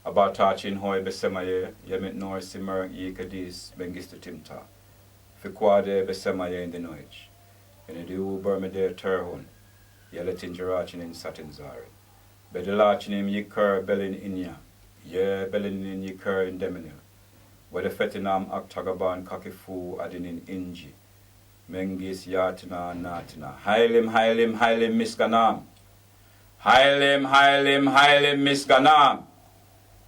Abatachin hoy besemaye yemit nor simmer yikadis bengistu timta. Fikwade besemaye in the noich. In a du bermede terhun, yeletin jarachin in satinzari. Bedelachin im yikar belin inya, ye belin in yikar in deminil. Wede fetinam aktagaban kakifu adinin inji. Mengis yatina natina. Hailim, hailim, hailim miskanam. Hailim, hailim, hailim miskanam.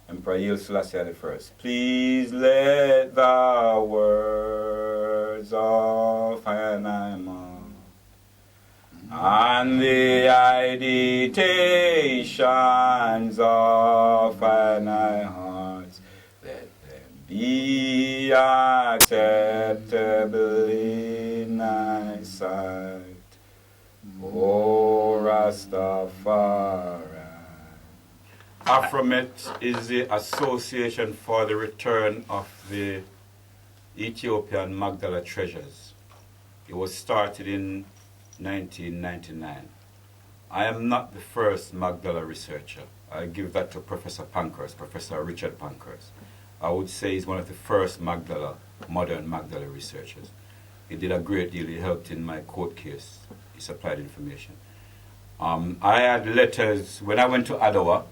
Emperor Haile Selassie the First. Please let the words of Hanaima and the meditations of my heart, let them be acceptable in thy sight, O Rastafari. AFROMET is the Association for the Return of the Ethiopian Magdala Treasures. It was started in 1999. I am not the first Magdala researcher. I give that to Professor Pankhurst, Professor Richard Pankhurst. I would say he's one of the first Magdala, modern Magdala researchers. He did a great deal. He helped in my court case. He supplied information. I had letters, when I went to Ottawa,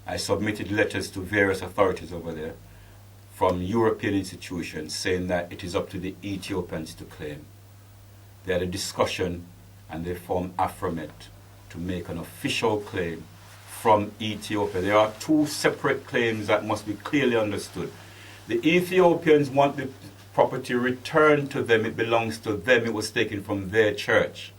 I submitted letters to various authorities over there from European institutions saying that it is up to the Ethiopians to claim. They had a discussion and they formed AFROMET to make an official claim from Ethiopia. There are two separate claims that must be clearly understood. The Ethiopians want the property returned to them. It belongs to them. It was taken from their church.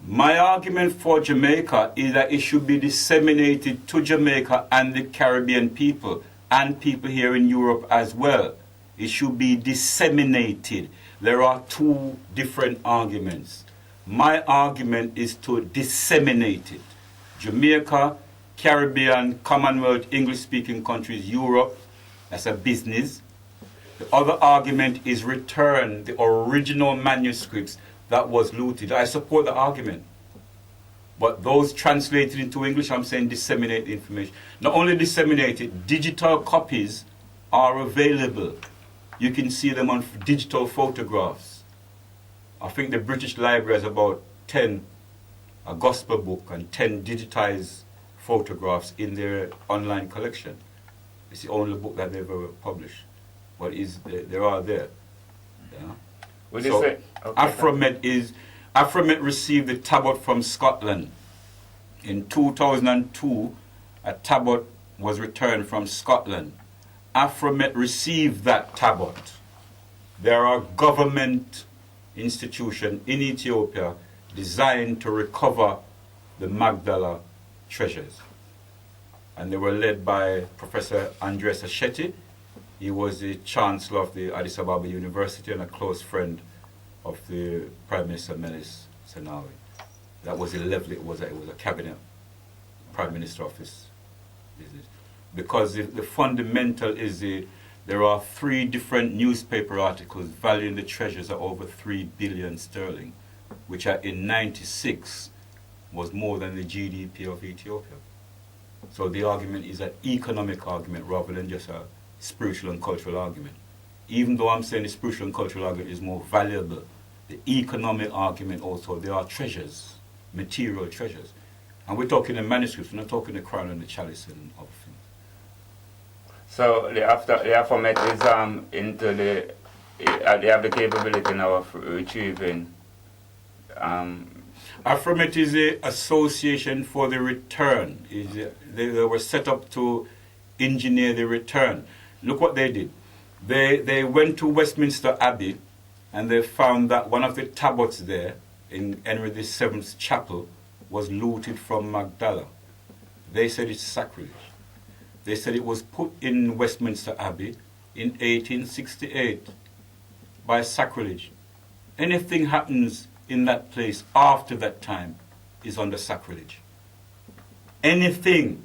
My argument for Jamaica is that it should be disseminated to Jamaica and the Caribbean people and people here in Europe as well. It should be disseminated. There are two different arguments. My argument is to disseminate it. Jamaica, Caribbean, Commonwealth, English-speaking countries, Europe, that's a business. The other argument is return the original manuscripts that was looted. I support the argument. But those translated into English, I'm saying disseminate the information. Not only disseminate it, digital copies are available. You can see them on digital photographs. I think the British Library has about 10, a gospel book and 10 digitized photographs in their online collection. It's the only book that they've ever published. But they are there. Yeah? So AFROMET received the tablet from Scotland. In 2002, a tablet was returned from Scotland. AFROMET received that tablet. There are government institutions in Ethiopia designed to recover the Magdala treasures. And they were led by Professor Andres Asheti. He was the Chancellor of the Addis Ababa University and a close friend of the Prime Minister Meles Zenawi. That was a level, it was a cabinet Prime Minister office business. Because the fundamental is there are 3 different newspaper articles valuing the treasures at over 3 billion sterling, which in 96 was more than the GDP of Ethiopia. So the argument is an economic argument rather than just a spiritual and cultural argument. Even though I'm saying the spiritual and cultural argument is more valuable, the economic argument also, there are treasures, material treasures. And we're talking the manuscripts, we're not talking the crown and the chalice and other things. So the AFROMET is into they have the capability now of retrieving. AFROMET is an association for the return. They were set up to engineer the return. Look what they did. They went to Westminster Abbey and they found that one of the tablets there in Henry VII's chapel was looted from Magdala. They said it's sacrilege. They said it was put in Westminster Abbey in 1868 by sacrilege. Anything happens in that place after that time is under sacrilege. Anything,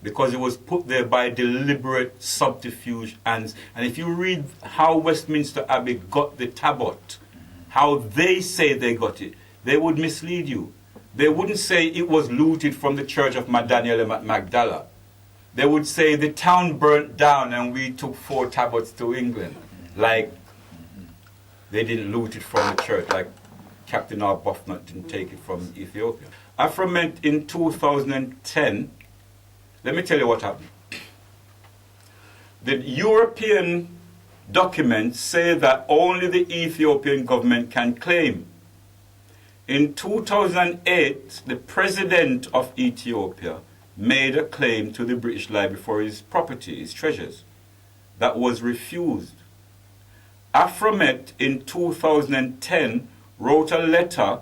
because it was put there by deliberate subterfuge. And if you read how Westminster Abbey got the tablet, how they say they got it, they would mislead you. they wouldn't say it was looted from the church of Daniel at Magdala. They would say the town burnt down and we took 4 tablets to England. Like they didn't loot it from the church, like Captain Arbuthnot didn't take it from Ethiopia. AFROMET in 2010, let me tell you what happened. The European documents say that only the Ethiopian government can claim. In 2008, the president of Ethiopia made a claim to the British Library for his property, his treasures. That was refused. AFROMET in 2010 wrote a letter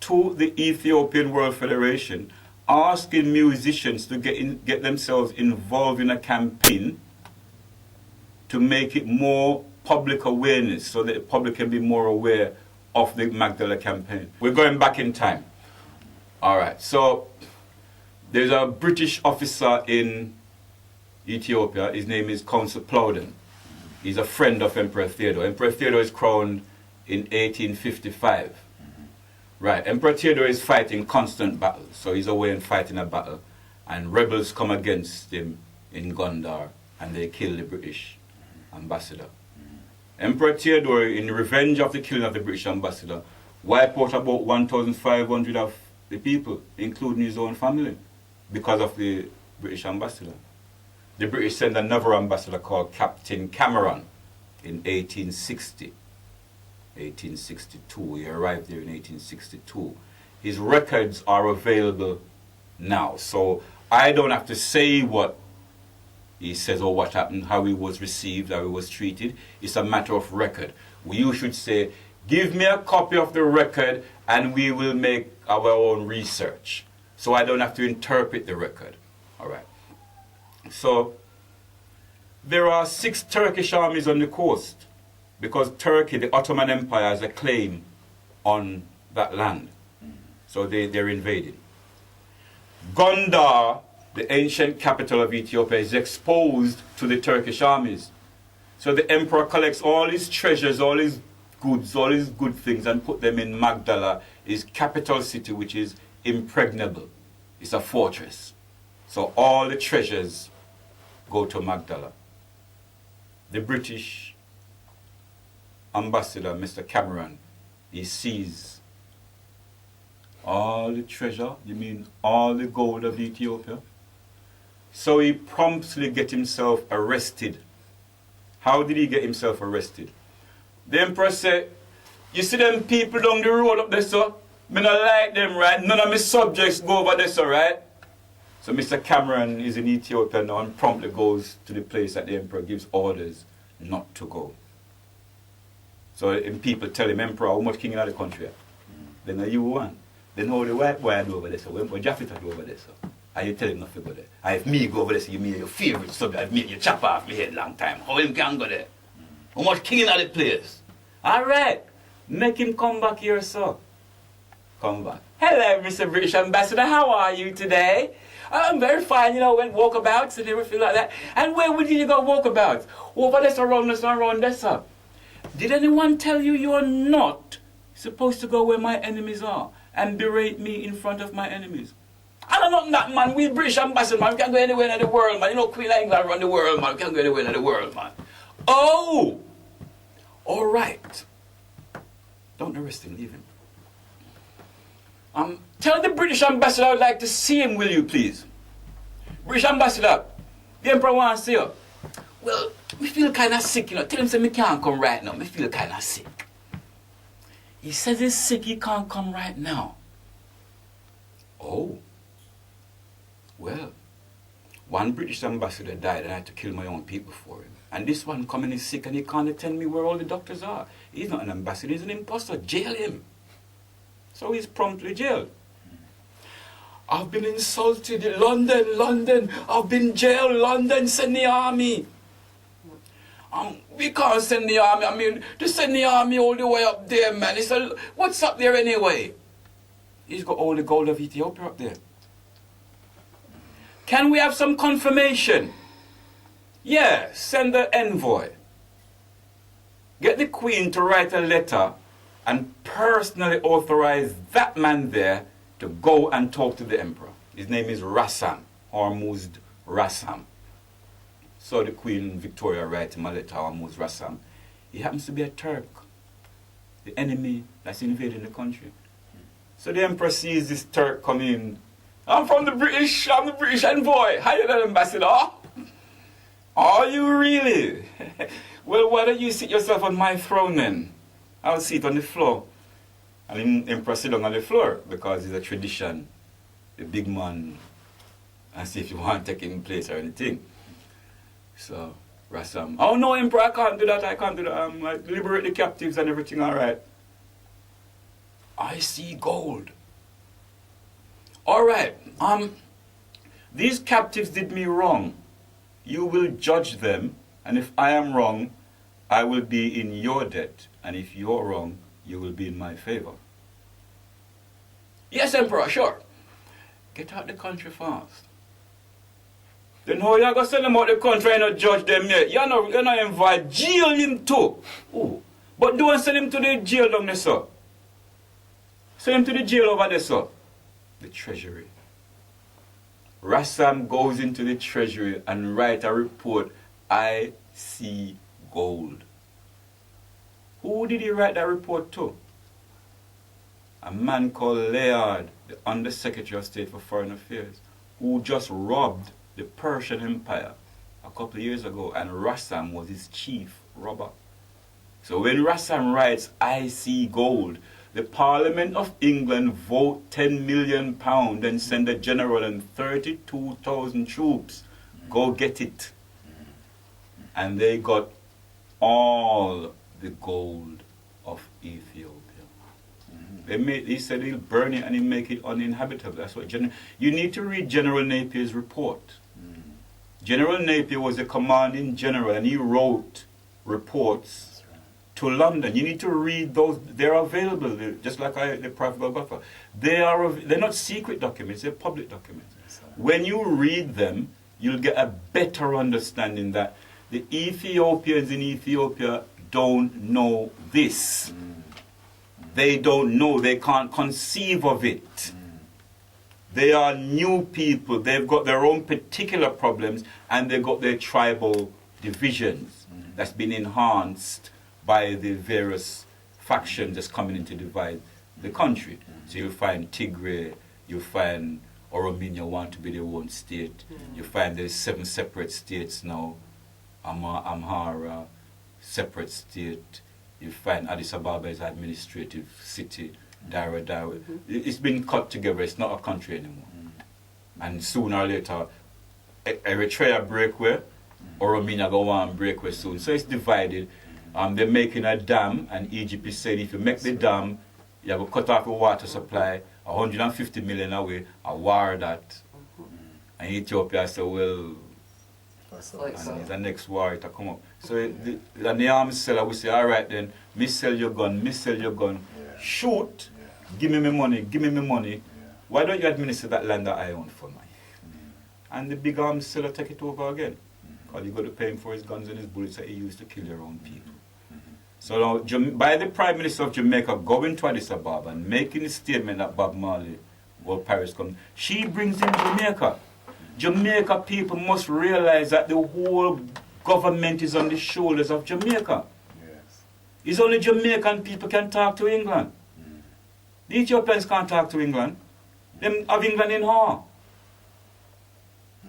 to the Ethiopian World Federation asking musicians to get themselves involved in a campaign to make it more public awareness so that the public can be more aware of the Magdala campaign. We're going back in time. All right, so there's a British officer in Ethiopia. His name is Council Plowden. He's a friend of Emperor Theodore. Emperor Theodore is crowned in 1855. Right, Emperor Theodore is fighting constant battles. So he's away and fighting a battle. And rebels come against him in Gondar and they kill the British ambassador. Emperor Theodore, in revenge of the killing of the British ambassador, wiped out about 1,500 of the people, including his own family, because of the British ambassador. The British sent another ambassador called Captain Cameron in 1860. 1862. He arrived there in 1862. His records are available now. So I don't have to say what he says or what happened, how he was received, how he was treated. It's a matter of record. You should say, give me a copy of the record and we will make our own research. So I don't have to interpret the record. All right. So there are 6 Turkish armies on the coast because Turkey, the Ottoman Empire, has a claim on that land. So they're invading. Gondar, the ancient capital of Ethiopia, is exposed to the Turkish armies. So the emperor collects all his treasures, all his goods, all his good things, and put them in Magdala, his capital city, which is impregnable. It's a fortress. So all the treasures go to Magdala. The British ambassador, Mr. Cameron, he sees all the treasure, you mean all the gold of Ethiopia? So he promptly get himself arrested. How did he get himself arrested? The emperor said, you see them people down the road up there, sir? Me not like them, right? None of my subjects go over there, sir, right? So Mr. Cameron is in Ethiopia now and promptly goes to the place that the emperor gives orders not to go. So people tell him, Emperor, how much king in the country? Then you one. Then how the white boy do over there, so when Jaffita do over there, so. And you tell him not to go there. And if me go over there, so you mean your favorite subject, I've made you chop off my head long time. How him can go there? How much king in the place? Alright. Make him come back here, sir. Come back. Hello, Mr. British Ambassador, how are you today? I'm very fine, went walkabouts and everything like that. And where did you go walkabouts? Over this, around this, around this, sir. Did anyone tell you you're not supposed to go where my enemies are and berate me in front of my enemies? I don't know that, man. We British ambassador, man. We can't go anywhere in the world, man. Queen of England run the world, man. We can't go anywhere in the world, man. Oh! All right. Don't arrest him, leave him. Tell the British ambassador I would like to see him, will you, please? British ambassador, the emperor wants to see you. Well, we feel kind of sick, Tell him say me can't come right now. Me feel kind of sick. He says he's sick, he can't come right now. Oh. Well, one British ambassador died and I had to kill my own people for him. And this one coming is sick and he can't tell me where all the doctors are. He's not an ambassador, he's an imposter. Jail him. So he's promptly jailed. I've been insulted in London. I've been jailed, London, send the army. We can't send the army. To send the army all the way up there, man. He said, what's up there anyway? He's got all the gold of Ethiopia up there. Can we have some confirmation? Yeah, send the envoy. Get the Queen to write a letter and personally authorize that man there to go and talk to the emperor. His name is Rassam, Hormuzd Rassam. So the Queen Victoria writes him a letter, Hormuzd Rassam. He happens to be a Turk, the enemy that's invading the country. So the emperor sees this Turk come in. I'm from the British, I'm the British envoy. How you doing, ambassador? Are you really? Well, why don't you sit yourself on my throne then? I'll sit on the floor. And the emperor sit down on the floor because it's a tradition. The big man, and see if you want to take him place or anything. So Rassam, oh no, emperor, I can't do that, I can't do that. Like, liberate the captives and everything, all right. I see gold. All right, these captives did me wrong. You will judge them, and if I am wrong, I will be in your debt, and if you're wrong, you will be in my favor. Yes, emperor, sure. Get out the country fast. Then how you going to send them out the country and not judge them yet? You're not invite, jail him too. Ooh. But don't send him to the jail down there, sir. Send him to the jail over there, sir. The treasury. Rassam goes into the treasury and write a report, I see gold. Who did he write that report to? A man called Layard, the Under-Secretary of State for Foreign Affairs, who just robbed the Persian Empire a couple of years ago, and Rassam was his chief robber. So when Rassam writes, I see gold, the Parliament of England vote £10 million and send a general and 32,000 troops. Go get it. And they got all the gold of Ethiopia. He said he'll burn it and he'll make it uninhabitable. That's what you need to read General Napier's report. General Napier was the commanding general and he wrote reports to London. You need to read those. They're available, just like the Private Golgotha. They're not secret documents, they're public documents. When you read them, you'll get a better understanding that the Ethiopians in Ethiopia don't know this. They don't know, they can't conceive of it. They are new people, they've got their own particular problems, and they've got their tribal divisions that's been enhanced by the various factions that's coming in to divide the country. So you'll find Tigray, you'll find Oromia want to be their own state, you find there's 7 separate states now, Amhara, separate state, you find Addis Ababa is an administrative city, Dara. It's been cut together, it's not a country anymore. And sooner or later, Eritrea breakaway, Oromia go on breakaway soon. So it's divided. They're making a dam, and Egypt is saying if you make the dam, you have to cut off the water supply, 150 million away, a war that. And Ethiopia said, well, and it's the next war to come up. So the arms seller will say, all right then, me sell your gun, shoot, give me my money, Why don't you administer that land that I own for me? And the big arms seller take it over again. Because you got to pay him for his guns and his bullets that he used to kill your own people. So now, by the Prime Minister of Jamaica going to Addis Ababa and making a statement that Bob Marley, World Paris comes, she brings in Jamaica. Jamaica people must realize that the whole government is on the shoulders of Jamaica. Yes. It's only Jamaican people can talk to England. The Ethiopians can't talk to England. Them have England in awe.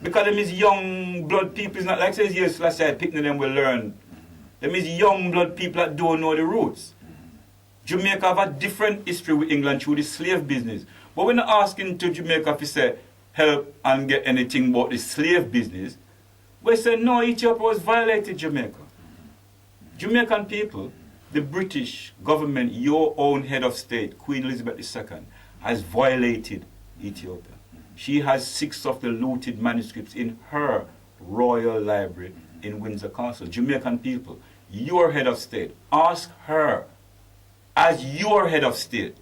Because them is young blood people, it's not like says yes, last I picking them will learn. Them is young blood people that don't know the roots. Jamaica have a different history with England through the slave business. But we're not asking to Jamaica to say help and get anything about the slave business. We say no, Ethiopia was violated Jamaica. Jamaican people, the British government, your own head of state, Queen Elizabeth II, has violated Ethiopia. She has 6 of the looted manuscripts in her royal library in Windsor Castle. Jamaican people, your head of state, ask her, as your head of state,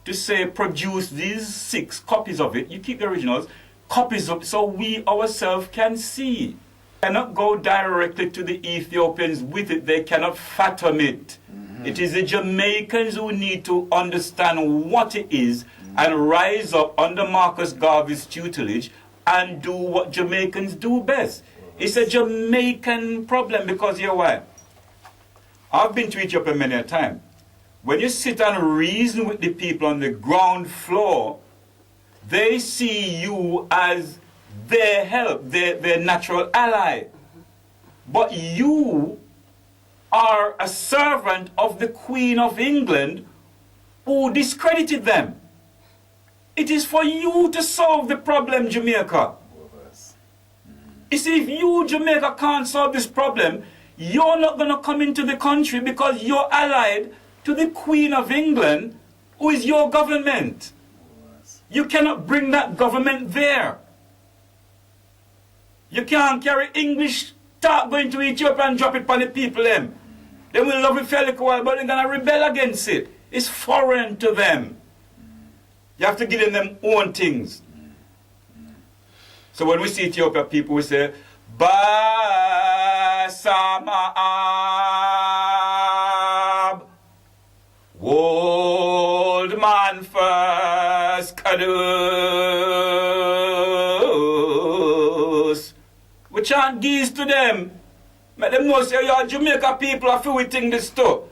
to say produce these 6 copies of it. You keep the originals, copies of it, so we ourselves can see. Cannot go directly to the Ethiopians with it. They cannot fathom it. It is the Jamaicans who need to understand what it is and rise up under Marcus Garvey's tutelage and do what Jamaicans do best. It's a Jamaican problem because you know why? I've been to Ethiopia many a time. When you sit and reason with the people on the ground floor, they see you as their help, their natural ally. But you are a servant of the Queen of England who discredited them. It is for you to solve the problem, Jamaica. You see, if you, Jamaica, can't solve this problem, you're not going to come into the country because you're allied to the Queen of England, who is your government. You cannot bring that government there. You can't carry English talk going to Ethiopia and drop it upon the people them. They will love it for a little while, but they're going to rebel against it. It's foreign to them. You have to give them own things. So when we see Ethiopia people, we say, Basamaab, old man first, Kadus. We chant these to them. Make them know, say, your Jamaica people are filled with this too.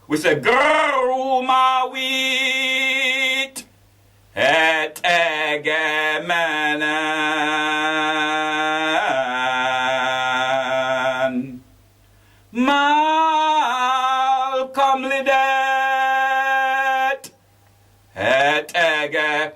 We say, Garuma wheat, et egemanan. Malcolm lidet, et egemanan.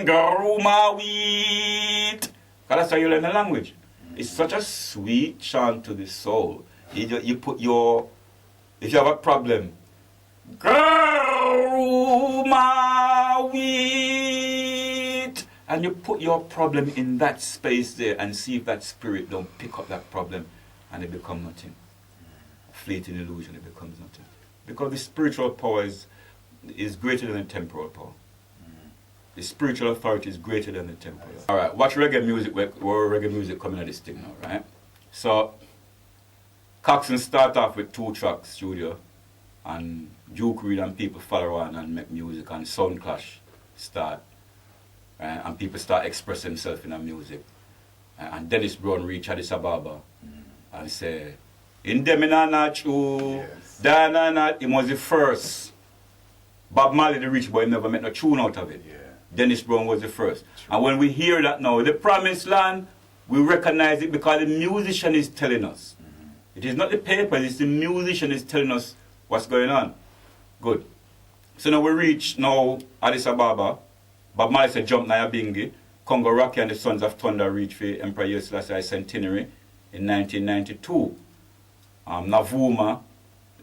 Garuma wheat. That's how you learn the language. It's such a sweet chant to the soul. You put your, if you have a problem, Garuma wheat, and you put your problem in that space there and see if that spirit don't pick up that problem and it becomes nothing. Fleeting illusion, it becomes nothing. Because the spiritual power is greater than the temporal power. The spiritual authority is greater than the temporal. Alright, watch reggae music, where reggae music coming at this thing now, right? So, Coxon start off with 2-track studio, and Duke Reed and people follow on and make music, and Sound Clash start. Right? And people start expressing themselves in the music. And Dennis Brown reach Addis Ababa and say, in them in a true, Dana, it was the first. Bob Marley the rich boy never met no tune out of it. Yeah. Dennis Brown was the first. True. And when we hear that now, the promised land, we recognize it because the musician is telling us. It is not the paper, it's the musician is telling us what's going on. Good. So now we reach now Addis Ababa. Bob Marley said jump Naya Bingi. Congo Rocky and the Sons of Thunder reach for Emperor Haile Selassie centenary in 1992. Navuma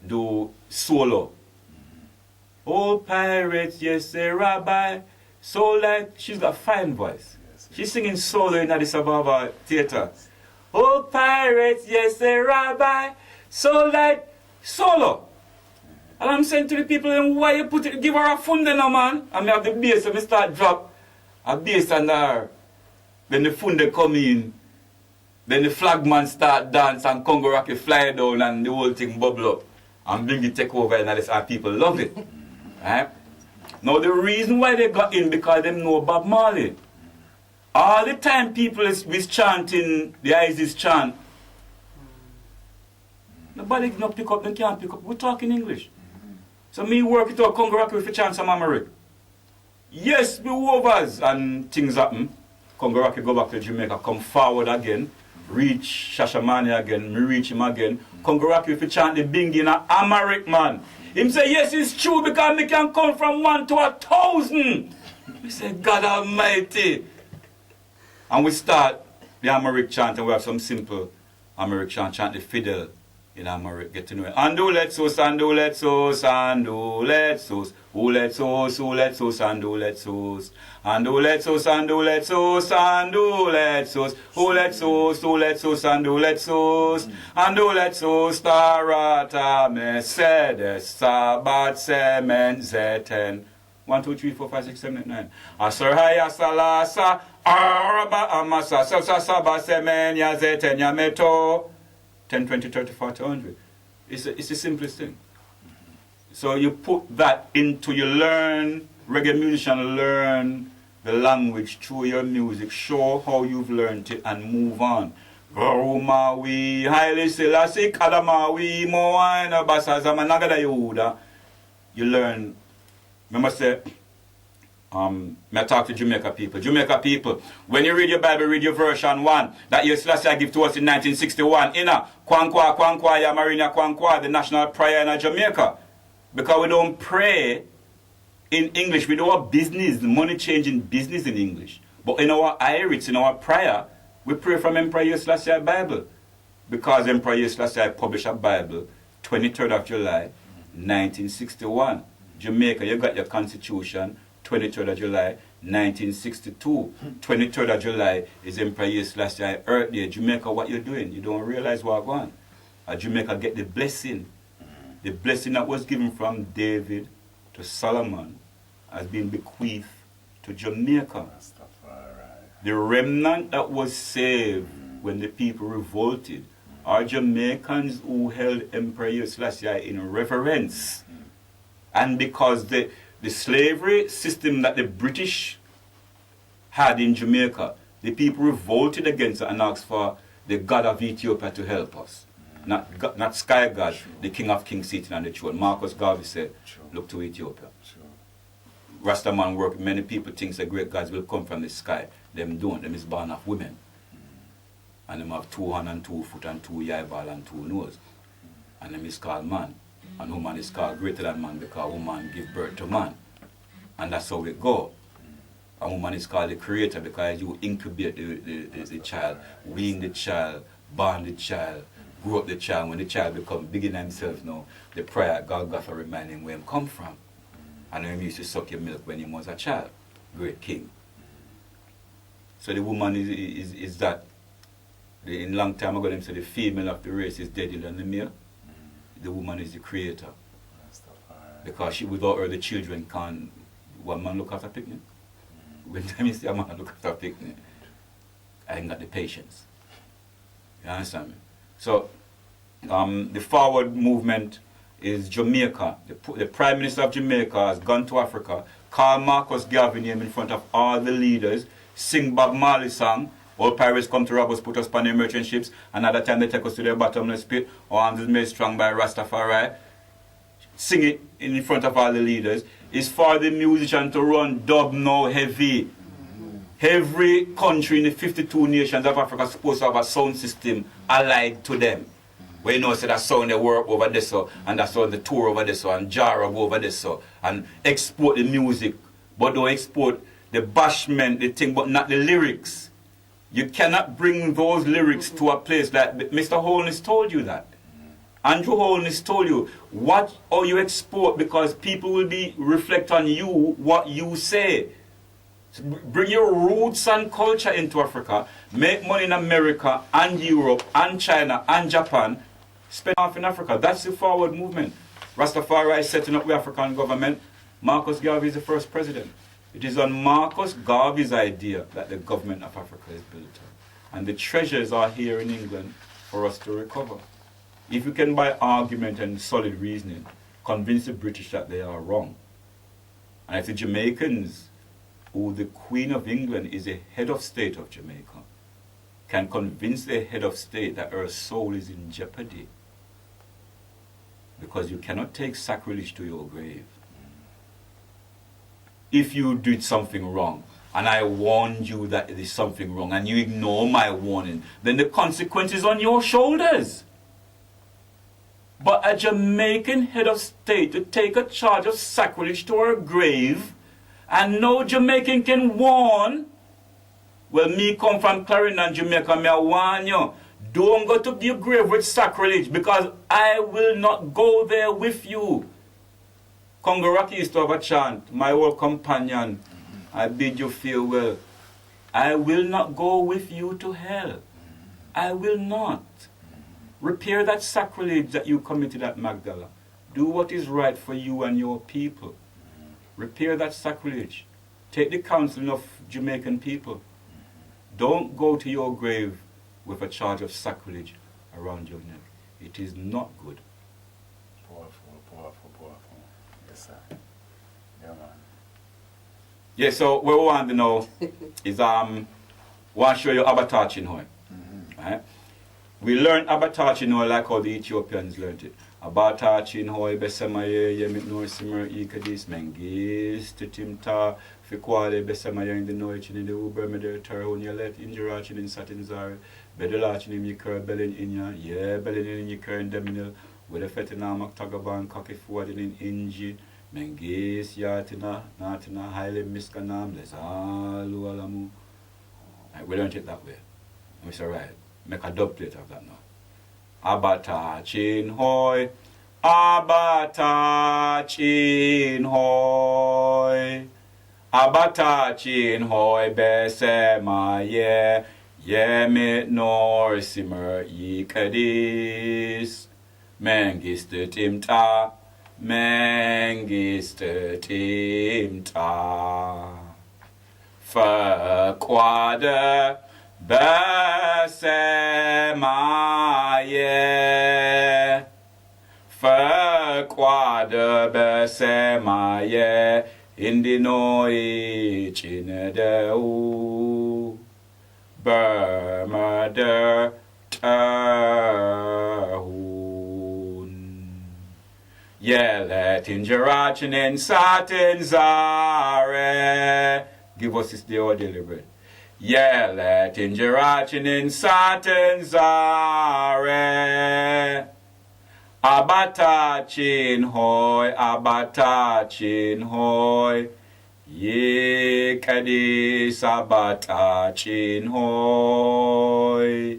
do solo. Oh pirates, yes, say rabbi. So like, she's got a fine voice. Yes, she's singing solo in Addis Ababa theater. Oh pirates, yes, say rabbi. So like, solo. And I'm saying to the people, why you put it, give her a funde now, man. And me have the bass, and me start drop a bass and her. Then the funde come in. Then the flagman start dance and Congo Rocky fly down and the whole thing bubble up. And bring it take over and this, and people love it. Right? Now the reason why they got in, because they know Bob Marley. All the time people is chanting the ISIS chant. Nobody not pick up, they can't pick up. We're talking English. So me work it out, Congo Rocky with a chant some America. Yes, we overs and things happen. Congo Rocky go back to Jamaica, come forward again, reach Shashamane again, me reach him again. Congo Rocky with a chant the Bingi in a American man. Him say, yes, it's true because me can come from 1 to 1,000. We say, God Almighty. And we start the American chant, and we have some simple American chant the fiddle in America, get to know it. And do let's so, and do let's so, and do let's so, who let's so, let's so, and do let's so, and do let's so, and do let's so, and do let's so, who let's so, let's so, and do let's so, and do let's so, starata, Mercedes, Sabat, Semen, Zeten. 1, 2, 3, 4, 5, 6, 7, 8, 9. Asarhaya salasa, araba amasa, saba semen, ya zeten, ya meto. 10, 20, 30, 40, 100. It's the simplest thing. So you put that into, you learn, reggae musician learn the language through your music, show how you've learned it and move on. Mawi, Haile Selassie, Kadamawi, Moana, Basazama, Nagada Yehuda. You learn, remember say, I talk to Jamaica people. Jamaica people, when you read your Bible, read your version 1 that your Selassie give to us in 1961. Ina, Kwankwa, Kwankwa, Yamarina, Kwankwa, the national prayer in Jamaica. Because we don't pray in English, we do our business, money changing business in English. But in our Irish, in our prayer, we pray from Emperor Selassie Bible. Because Emperor Selassie published a Bible 23rd of July, 1961. Jamaica, you got your constitution, 23rd of July, 1962. 23rd of July is Emperor Selassie Earth Day. Jamaica, what you doing? You don't realize what's going on. Jamaica get the blessing. The blessing that was given from David to Solomon has been bequeathed to Jamaica. The remnant that was saved when the people revolted are Jamaicans who held Emperor Selassie in reverence. And because the slavery system that the British had in Jamaica, the people revolted against it and asked for the God of Ethiopia to help us. Not Sky God, the King of Kings sitting on the throne. Marcus Garvey said, look to Ethiopia. Rastaman work, many people think the great gods will come from the sky. Them don't, them is born of women. And them have 2 hands and 2 foot and 2 eyeball and 2 nose. And them is called man. And woman is called greater than man because woman give birth to man. And that's how it go. A woman is called the creator because you incubate the child, wean the child, born the child, grow up the child. When the child becomes big in himself now, the prayer God got to remind him where he come from. And him used to suck your milk when he was a child. Great king. So the woman is that. In long time ago, them say the female of the race is deader than the male. The woman is the creator. Because without her, the children can't. One man look after picnic. When time you see a man look after picnic, I ain't got the patience. You understand me? So, the forward movement is Jamaica. The Prime Minister of Jamaica has gone to Africa, called Marcus Garvey name in front of all the leaders, sing Bob Marley song. All pirates come to rob us, put us on their merchant ships. Another time they take us to their bottomless pit. Our arms is made strong by Rastafari. Sing it in front of all the leaders. It's for the musician to run dub now heavy. Every country in the 52 nations of Africa is supposed to have a sound system allied to them. Where you know, say that sound they work over this, so, and that sound the tour over this, so, and Jara go over this, so, and export the music. But don't export the bashment, the thing, but not the lyrics. You cannot bring those lyrics to a place like Mr. Holness told you that. Andrew Holness told you what or you export because people will reflect on you what you say. So bring your roots and culture into Africa. Make money in America and Europe and China and Japan. Spend off in Africa. That's the forward movement. Rastafari is setting up the African government. Marcus Garvey is the first president. It is on Marcus Garvey's idea that the government of Africa is built on. And the treasures are here in England for us to recover. If you can, by argument and solid reasoning, convince the British that they are wrong. And if the Jamaicans, who the Queen of England is the head of state of Jamaica, can convince the head of state that her soul is in jeopardy, because you cannot take sacrilege to your grave. If you did something wrong, and I warned you that there is something wrong, and you ignore my warning, then the consequence is on your shoulders. But a Jamaican head of state to take a charge of sacrilege to her grave, and no Jamaican can warn. Well, me come from Clarendon, Jamaica, me I warn you, don't go to your grave with sacrilege, because I will not go there with you. Congo Rocky used to have a chant, my old companion, I bid you farewell. I will not go with you to hell. I will not. Repair that sacrilege that you committed at Magdala. Do what is right for you and your people. Repair that sacrilege. Take the counseling of Jamaican people. Don't go to your grave with a charge of sacrilege around your neck. It is not good. Powerful, powerful, powerful. Yeah, so what we want to know is want to show you Avatar Chinhoy. Right? We learned Avatar Chinhoy like how the Ethiopians learned it. Avatar Chinhoy besemaye yemit no simmer ikadis mengis titimta fikwale besemaye in the noichin in the uber meder taron yalet injurachin in satin zar bedelachin in yikar belin inya yeah belin in yikar in deminil with a fetina maktagaban kaki forwarding in inji mengis yatina natina highly miskanam lesalu alamu. We learned it that way. And we said, right, make a dub plate of that now. Abata chin hoy, abata chin hoy, abata chin hoy besema ye mit nor simmer yikadis, mengiste timta, mengiste timta. Verquade besemaye, verquade besemaye, indinoi chinedeu, bermader terhun. Yelet injerachin in satin zare. Give us this day our daily bread. Yelet injerachin in satin zare. Abata chin hoy, abata chin hoy. Ye kadis abata chin hoy.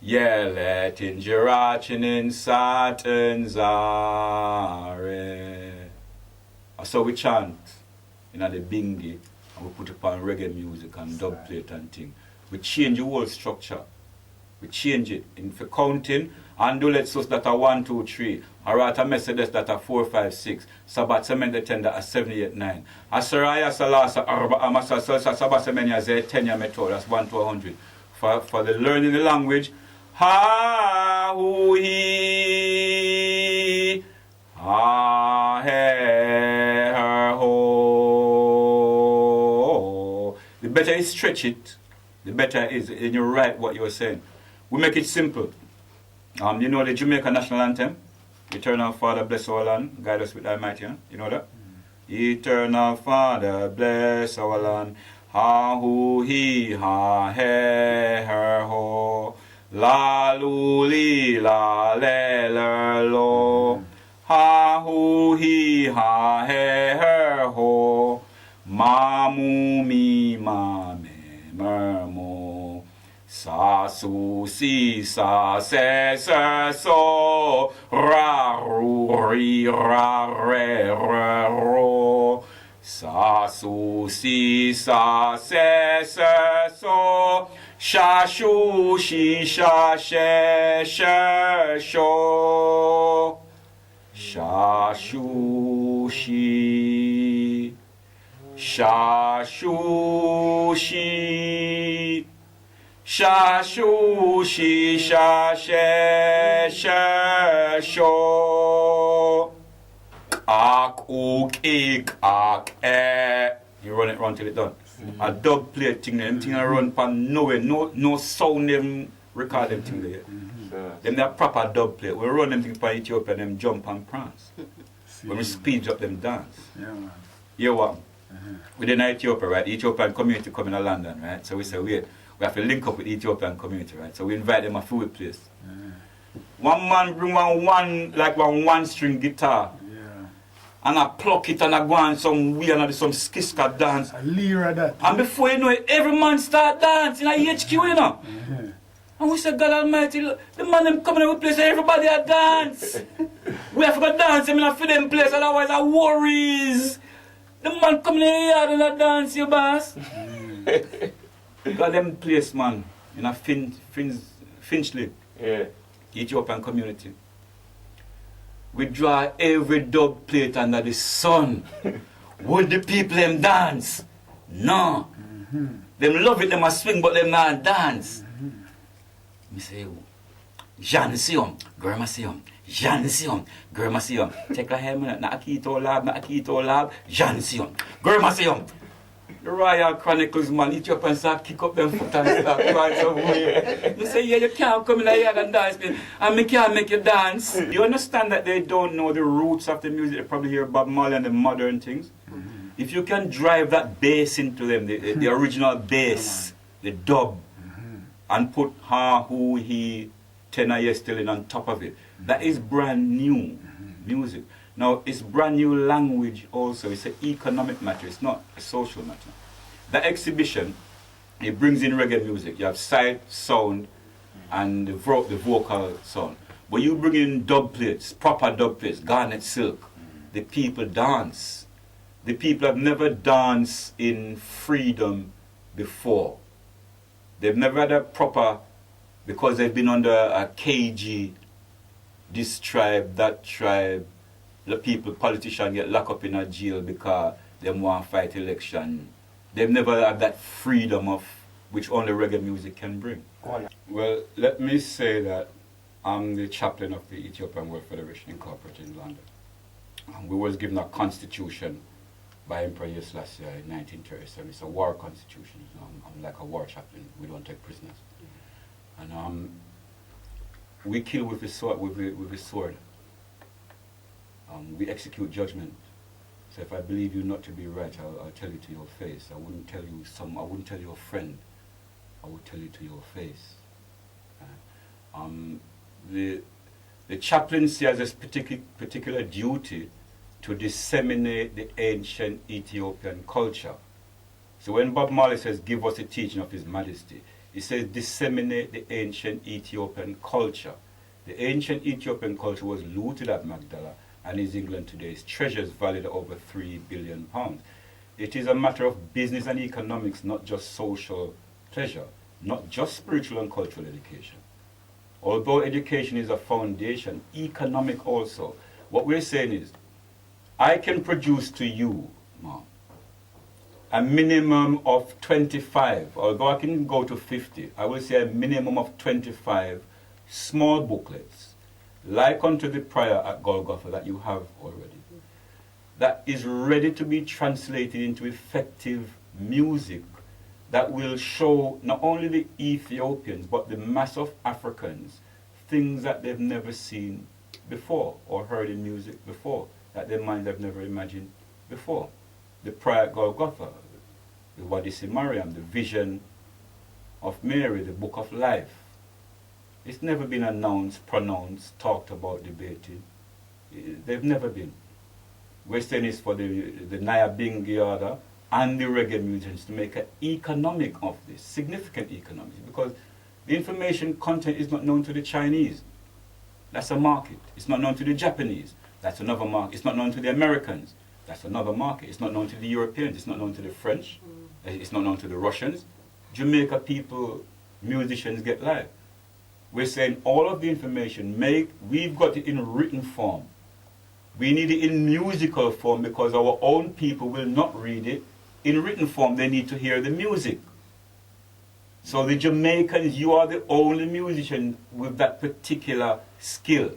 Yelet injerachin in satin zare. So we chant in the bingi. And we put upon reggae music and dub plate and thing. We change the whole structure. We change it in for counting and do let's that are 1, 2, 3. Arata Mercedes that are 4, 5, 6. Sabat Semende Tender are 7, 8, 9. Asaraya Salasa Arba Amasa Sabat Semenya Zay 10 method, that's 1 to 100. For the learning the language, ha hu he ha he her ho. The better you stretch it, the better it is, and you write what you're saying. We make it simple. You know the Jamaican national anthem? Eternal Father, bless our land, guide us with thy might, yeah? You know that? Eternal Father, bless our land, ha hu he ha he her ho, la lu li la le le lo, ha hu he ha he her ho, ma mu mi ma me mer mo, sa su si sa se se so, ra ru ri ra re re ro, sa su si sa se se so, sha shu shi sha she she sho, sha shu shi sha shu shi sha shu shi sha she she sho, ak ook ik ak eh. You run it round till it done. A dub plate thing, them thing I run pan nowhere, no sound them record them thing there. Them that proper dub plate. We run them thing pan Ethiopia, them jump and prance. When we speed up them dance. Yeah, man. You what? Within Ethiopia, right? The Ethiopian community coming to London, right? So we say, wait, we have to link up with the Ethiopian community, right? So we invite them a food place. One man bring one string guitar. And I pluck it and I go on some weird and some skiska dance. A lyra that. And before you know it, every man start dancing at HQ, you know. And we say, God Almighty, look, the man them coming to place, everybody a dance. We have to dance, I mean, for them place, otherwise I worries. The man coming in here and a dance, you boss. Got them place, man, in a Finchley, Ethiopian community. We draw every dub plate under the sun. Would the people them dance? No. Them love it, them a swing, but them not dance. Me say, Jean Siom, Germa Siom, Jean Siom, Germa Siom. Take a hand, na akito lab, Jean Siom, Germa Siom, The Royal Chronicles, man, eat you up and start kick up them foot and start crying somewhere. They say, yeah, you can't come in here and dance, man. And me can't make you dance. You understand that they don't know the roots of the music. They probably hear Bob Marley and the modern things. If you can drive that bass into them, the original bass, the dub, and put ha, who, he, tenor, yes, still in on top of it, that is brand new music. Now, it's brand new language also. It's an economic matter. It's not a social matter. The exhibition, it brings in reggae music. You have side sound and the vocal sound. But you bring in dub plates, proper dub plates, garnet silk. The people dance. The people have never danced in freedom before. They've never had a proper, because they've been under a KG, this tribe, that tribe. The people, politicians get locked up in a jail because they want to fight election. They've never had that freedom of which only reggae music can bring. Well, let me say that I'm the chaplain of the Ethiopian World Federation Incorporated in London. We was given a constitution by Emperor Haile Selassie in 1937. It's a war constitution. I'm like a war chaplain. We don't take prisoners. And we kill with the sword. With the sword. We execute judgment. So if I believe you not to be right, I'll tell you to your face. I wouldn't tell you I wouldn't tell your friend. I would tell you to your face. The chaplaincy has this particular duty to disseminate the ancient Ethiopian culture. So when Bob Marley says, give us the teaching of His Majesty, he says, disseminate the ancient Ethiopian culture. The ancient Ethiopian culture was looted at Magdala and is England today. Its treasures valued at over £3 billion. It is a matter of business and economics, not just social pleasure, not just spiritual and cultural education. Although education is a foundation, economic also. What we're saying is, I can produce to you, Mom, a minimum of 25, although I can go to 50, I will say a minimum of 25 small booklets, like unto the prayer at Golgotha that you have already, that is ready to be translated into effective music that will show not only the Ethiopians, but the mass of Africans, things that they've never seen before or heard in music before, that their minds have never imagined before. The prayer at Golgotha, the Wadisi Mariam, the vision of Mary, the book of life. It's never been announced, pronounced, talked about, debated. They've never been. We're saying it's for the Nyabingi and the reggae musicians to make an economic of this, significant economics, because the information content is not known to the Chinese. That's a market. It's not known to the Japanese. That's another market. It's not known to the Americans. That's another market. It's not known to the Europeans. It's not known to the French. It's not known to the Russians. Jamaica people, musicians get live. We're saying all of the information, we've got it in written form. We need it in musical form because our own people will not read it in written form. They need to hear the music. So the Jamaicans, you are the only musician with that particular skill.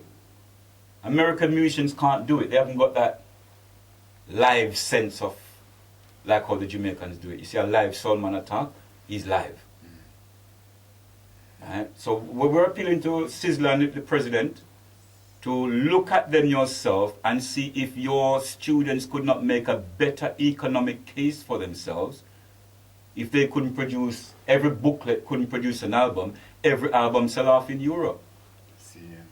American musicians can't do it. They haven't got that live sense of, like how the Jamaicans do it. You see a live soul man attack, he's live. Right? So we're appealing to Sizzler and the president to look at them yourself and see if your students could not make a better economic case for themselves. If they couldn't produce, every booklet couldn't produce an album, every album sell off in Europe.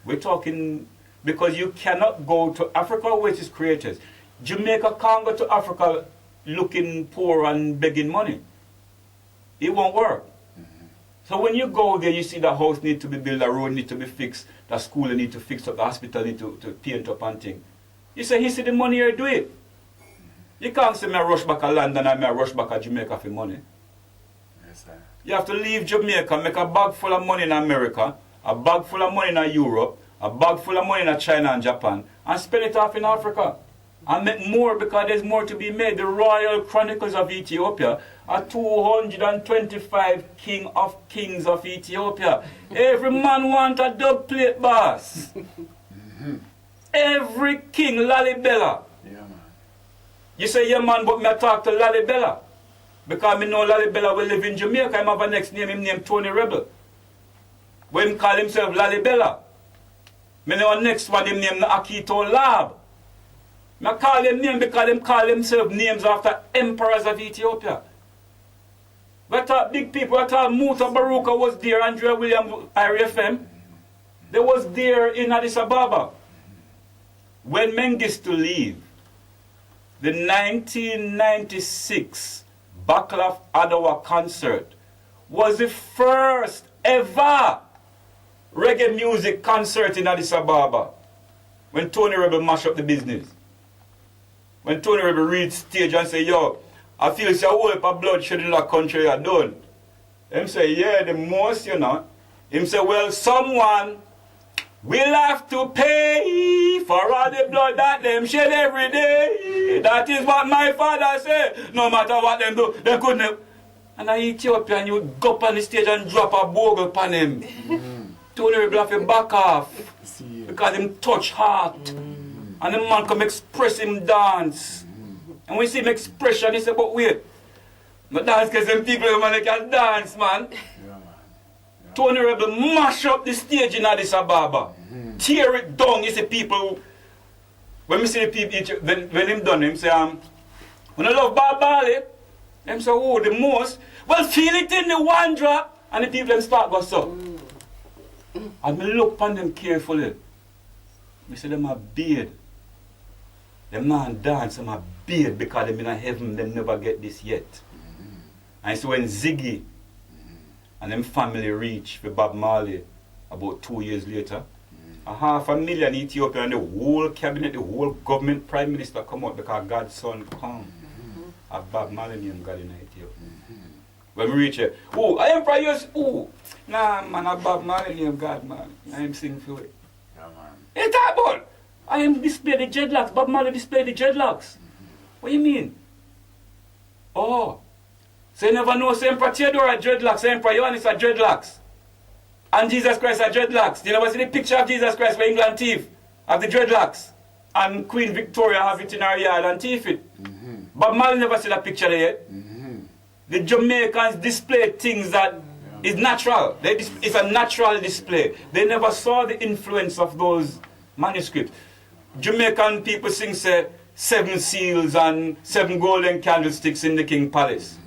We're talking, because you cannot go to Africa with its creators. Jamaica can't go to Africa looking poor and begging money. It won't work. So when you go there, you see the house need to be built, the road need to be fixed, the school need to fix up, the hospital need to paint up and things. You say, he see the money here, do it. You can't say, me rush back to London and me rush back to Jamaica for money. Yes, sir. You have to leave Jamaica, make a bag full of money in America, a bag full of money in Europe, a bag full of money in China and Japan, and spend it off in Africa. And make more because there's more to be made. The Royal Chronicles of Ethiopia are 225 king of kings of Ethiopia. Every man want a dub plate, boss. Every king, Lalibela. Yeah, man. You say, yeah, man, but me I talk to Lalibela. Because I know Lalibela will live in Jamaica. Him have a next name, him named Tony Rebel. When him call himself Lalibela. I know next one, him named Akito Lab. I call him name because him call himself names after emperors of Ethiopia. But big people, I thought Muta Baruka was there, Andrea William IRFM. They was there in Addis Ababa. When Mengistu leave, the 1996 Battle of Adwa concert was the first ever reggae music concert in Addis Ababa. When Tony Rebel mash up the business. When Tony Rebel reads stage and say, yo, I feel it's a whole heap of bloodshed in that country you done. Him say, yeah, the most, you know. Him say, well, someone will have to pay for all the blood that them shed every day. That is what my father said. No matter what them do, they couldn't. And I Ethiopian, you go up on the stage and drop a bogle upon him. Tony Rebel have to back off. Because him touch heart. And the man come express him dance. And when you see him expression, he say, but wait. But dance because them people man, they can dance, man. Tony Rebel mash up the stage in Addis Ababa. Tear it down. You see people, when we see the people, when him done, him say, when I love Bob Marley, them say, oh, the most. Well, feel it in the one drop. And the people them start go so. And me look upon them carefully. Me say, them a beard. Them man dance, them a beard because them in heaven, them never get this yet. And so when Ziggy and them family reach for Bob Marley about 2 years later, 500,000 Ethiopian and the whole cabinet, the whole government, prime minister come out because God's son come. A Bob Marley name God in Ethiopia. When we reach here, oh, I am prayers, oh, nah man, a Bob Marley name God, man. I am singing for it. It's about. I am display the dreadlocks. Bob Marley display the dreadlocks. What do you mean? Oh. So you never know, say Emperor Theodore are dreadlocks, Emperor Johannes are dreadlocks. And Jesus Christ are dreadlocks. You never see the picture of Jesus Christ where England thief have the dreadlocks. And Queen Victoria have it in her yard and thief it. Bob Marley never see that picture there yet. The Jamaicans display things that is natural. It's a natural display. They never saw the influence of those manuscripts. Jamaican people sing, say, 7 seals and 7 golden candlesticks in the King Palace.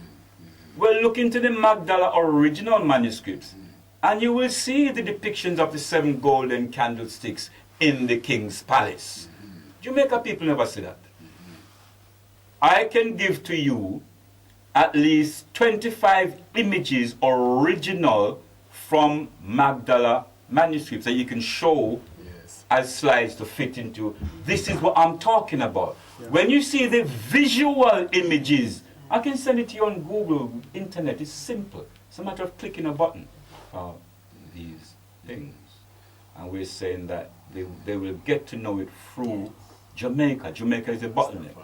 Well, look into the Magdala original manuscripts, and you will see the depictions of the 7 golden candlesticks in the King's Palace. Jamaica people never see that. I can give to you at least 25 images original from Magdala manuscripts that you can show as slides to fit into. This is what I'm talking about. When you see the visual images, I can send it to you on Google, internet. It's simple. It's a matter of clicking a button for these things. And we're saying that they will get to know it through Jamaica. Jamaica is a bottleneck.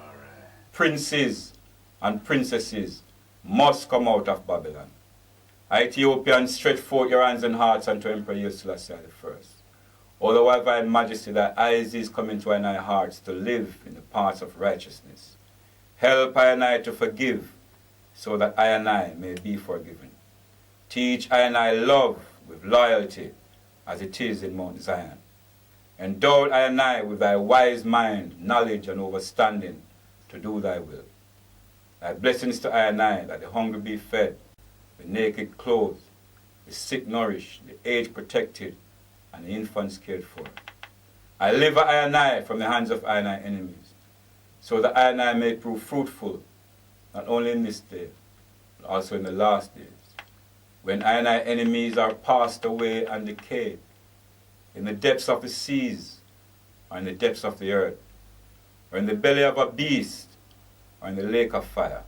Princes and princesses must come out of Babylon. Ethiopians, stretch forth your hands and hearts unto Emperor Haile Selassie I. Although I have majesty, thy eyes is coming to our hearts to live in the paths of righteousness. Help I and I to forgive, so that I and I may be forgiven. Teach I and I love with loyalty, as it is in Mount Zion. Endow I and I with thy wise mind, knowledge, and understanding to do thy will. Thy blessings to I and I, that the hungry be fed, the naked clothed, the sick nourished, the aged protected, and the infants cared for. I deliver I and I from the hands of I and I enemies, so that I and I may prove fruitful, not only in this day, but also in the last days, when I and I enemies are passed away and decayed, in the depths of the seas, or in the depths of the earth, or in the belly of a beast, or in the lake of fire,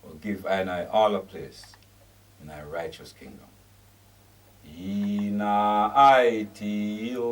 will give I and I all a place in thy righteous kingdom. Ina aitio